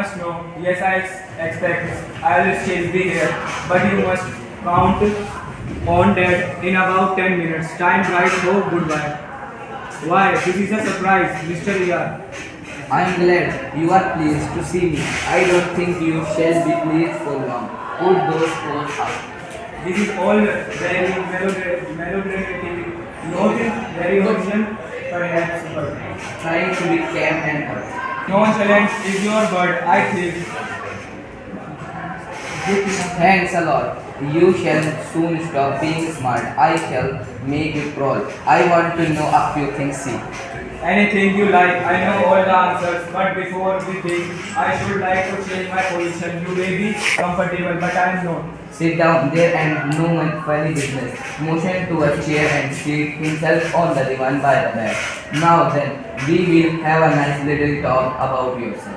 must know. Yes, expect I will still be here, but you must count on that in about 10 minutes. Time right, so goodbye. Why? This is a surprise, Mr. ER. I am glad you are pleased to see me. I don't think you shall be pleased for long. Put those phones out. This is all very melodramatic, not very original, perhaps, but Trying to be calm and calm. nonchalant is your word, I think. Thanks a lot. You shall soon stop being smart. I shall make you crawl. I want to know a few things. See. Anything you like, I know all the answers, but before we think, I should like to change my position. You may be comfortable, but I am not. Sit down there and no one funny business. Motion to a chair and seat himself on the divan by the bed. Now then, we will have a nice little talk about yourself.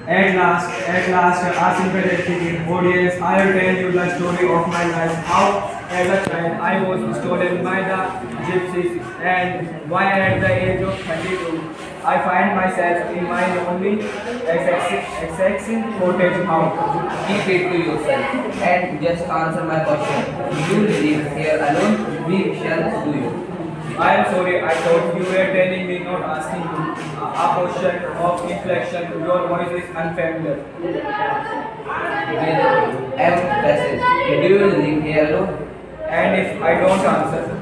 At last, a sympathetic audience, I will tell you the story of my life. How, as a child, I was stolen by the gypsies, and why at the age of 32, I find myself in my lonely, exacting cottage house. Keep it to yourself and just answer my question. You live here alone, we shall do you. I am sorry, I thought you were telling me, not asking you. A question of inflection, your voice is unfamiliar. With emphasis. Do you live here alone? And if I don't answer,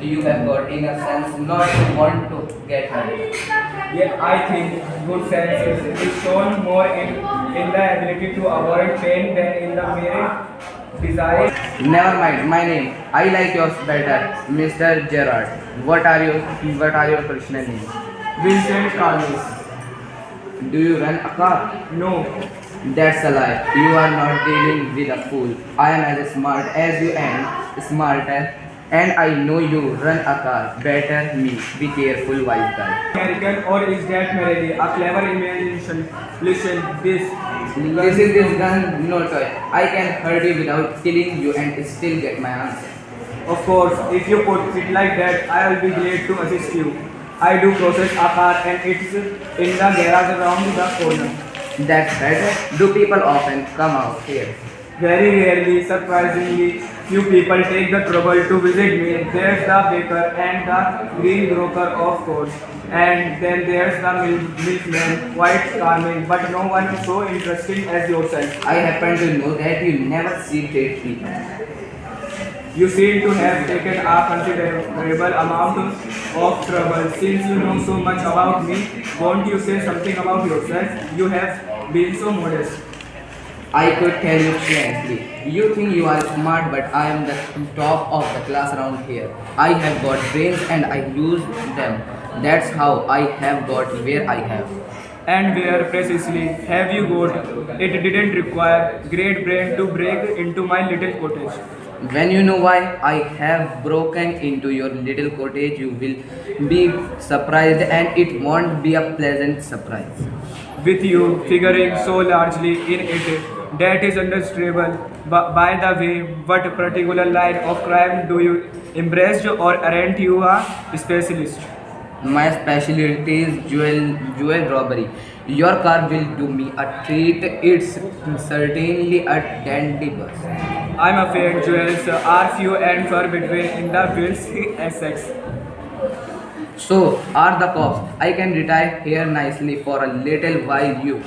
You have got enough sense not to want to get hurt. yet I think good sense is shown more in the ability to avoid pain than in the mere desire. Never mind, my name. I like yours better, Mr. Gerard. What are your personal names? Vincent Carlos. Do you run a car? No, That's a lie. You are not dealing with a fool. I am as smart as you and smarter. And I know you run a car better me. Be careful, wise guy. American or is that merely a clever imagination? Listen, This is this gun, no toy. I can hurt you without killing you and still get my answer. of course, if you put it like that, I will be glad to assist you. I do process a car and it's in the garage around the corner. That's better. Do people often come out here? Very rarely, surprisingly, few people take the trouble to visit me. There's the baker and the greengrocer, of course. And then there's the milkman, quite charming, but no one so interesting as yourself. I happen to know that you never see dead people. You seem to have taken a considerable amount of trouble. Since you know so much about me, won't you say something about yourself? You have been so modest. I could tell you frankly. You think you are smart, but I am the top of the class around here. I have got brains and I use them. That's how I have got where I have. And where precisely have you got? It didn't require great brain to break into my little cottage. When you know why I have broken into your little cottage, you will be surprised, and it won't be a pleasant surprise. With you figuring so largely in it, that is understandable. By the way, what particular line of crime do you embrace, or aren't you a specialist? My specialty is jewel robbery. Your car will do me a treat. It's certainly a dandy bus. I'm afraid jewels are few and far between in the Wales, Essex. So are the cops. I can retire here nicely for a little while.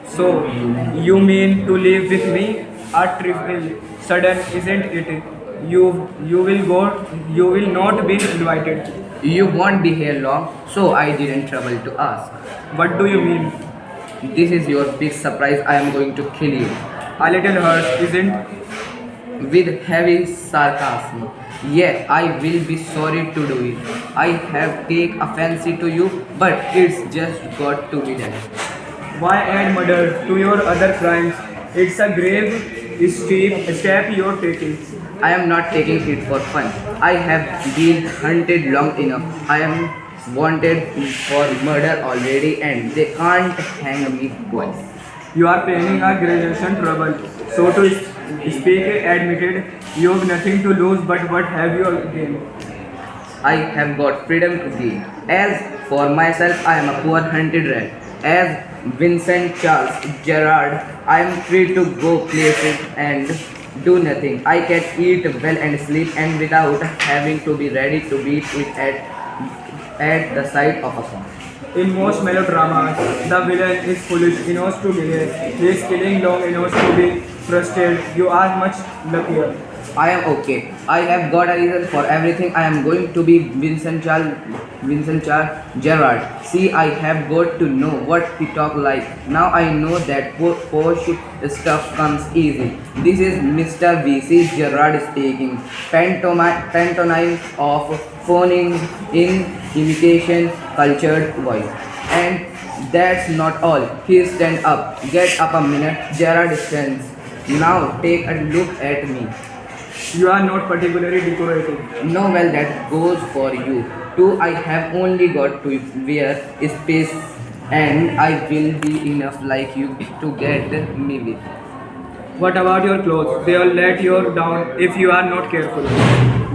So, you mean to live with me? A trifle sudden, isn't it? You will go. You will not be invited. You won't be here long, so I didn't trouble to ask. What do you mean? This is your big surprise. I am going to kill you. A little hurt, isn't? With heavy sarcasm. Yeah, I will be sorry to do it. I have take a fancy to you, but it's just got to be done. Why add murder to your other crimes? It's a grave step you're taking. I am not taking it for fun. I have been hunted long enough. I am wanted for murder already and they can't hang me twice. You are planning a graduation trouble. So to speak, admitted, you have nothing to lose, but what have you gained? I have got freedom to gain. As for myself, I am a poor hunted rat. As Vincent Charles Gerard, I am free to go places and do nothing. I can eat well and sleep and without having to be ready to beat it at the sight of a gun. In most melodramas, the villain is foolish, he knows to delay. He is killing long, he knows to be frustrated. You are much luckier. I am okay. I have got a reason for everything. I am going to be Vincent Charles Gerard. See, I have got to know what he talk like. Now I know that posh stuff comes easy. This is Mr. V.C. Gerard speaking. Pantomime of phoning in imitation cultured voice. And that's not all. He stand up. Get up a minute. Gerard stands. Now take a look at me. You are not particularly decorative. No, well, that goes for you too. I have only got to wear space, and I will be enough like you to get me with. What about your clothes? They will let you down if you are not careful.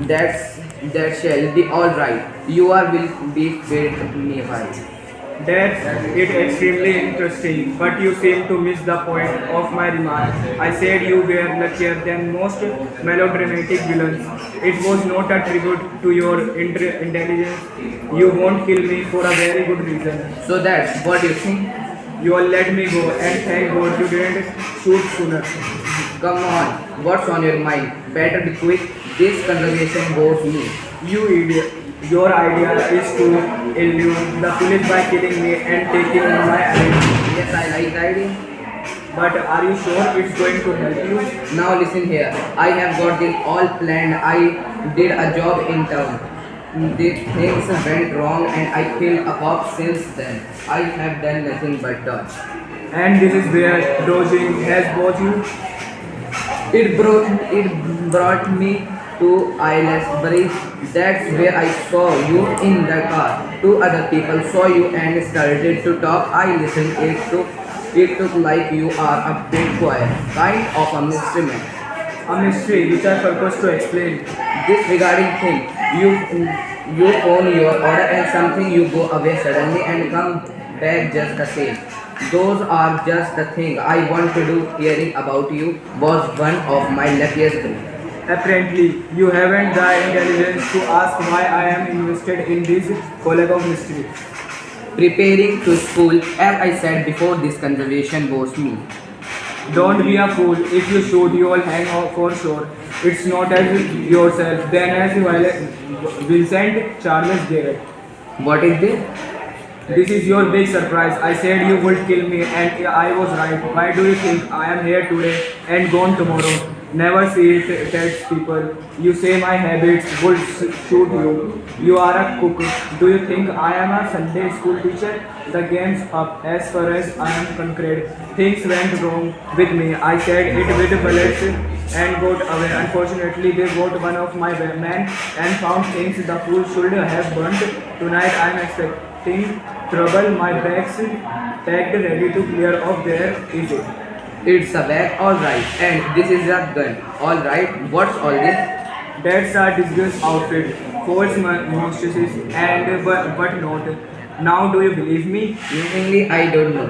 That shall be all right. You are will be with me right. That's it extremely interesting, but you seem to miss the point of my remark. I said you were luckier than most melodramatic villains. It was not a tribute to your intelligence. You won't kill me for a very good reason. So that's what you think. You will let me go, and thank God you didn't shoot sooner. Come on, what's on your mind? Better be quick. This conversation bores me. You idiot. Your idea is to elude the police by killing me and taking my identity. Yes, I like the idea. But are you sure it's going to help you? Now listen here. I have got this all planned. I did a job in town. The things went wrong and I killed a cop since then. I have done nothing but dodge. And this is where dodging has brought you. It brought me to Aylesbury. That's where I saw you in the car. Two other people saw you and started to talk. I listened. It took like you are a big quiet, kind of a mystery man. A mystery which I purpose to explain. This regarding thing, you phone your order and something you go away suddenly and come back just the same. Those are just the thing I want to do. Hearing about you was one of my luckiest days. Apparently, you haven't the intelligence to ask why I am invested in this college of mystery. Preparing to school, as I said before, this conservation bores me. Don't be a fool. If you shoot, you will hang out for sure. It's not as yourself, then as Vincent Charles Garrett. What is this? This is your big surprise. I said you would kill me and I was right. Why do you think I am here today and gone tomorrow? Never see it text people. You say my habits would shoot you. You are a cook. Do you think I am a Sunday school teacher? The game's up. As far as I am concerned, things went wrong with me. I said it with bullets and got away. Unfortunately, they got one of my men and found things the fool should have burnt. Tonight I am expecting trouble. My bag's packed ready to clear off. There is it. It's a bag, alright. And this is a gun, alright. What's all this? That's a disguised outfit, false mustaches, and but not. Now, do you believe me? Seemingly, I don't know.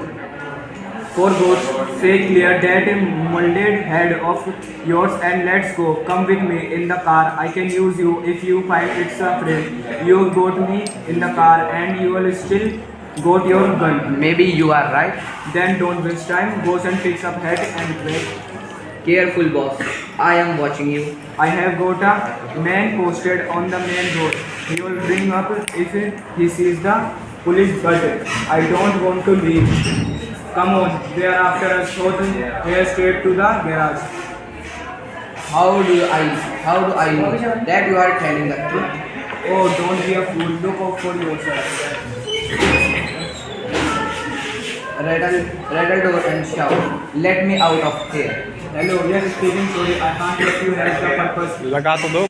For God's sake, clear that molded head of yours and let's go. Come with me in the car. I can use you if you find it's a friend. You got me in the car and you will still got your gun. Maybe you are right. Then don't waste time. Goes and picks up hat and bag. Careful, boss. I am watching you. I have got a man posted on the main road. He will bring up if he sees the police, but I don't want to leave. Come on, they are after us. So here straight to the garage. How do I know that you are telling the truth? Oh, don't be a fool. Look out for yourself. Rattle door and shout. Let me out of here. Hello, yes, speaking. Sorry, I can't let you have the purpose. लगा तो दो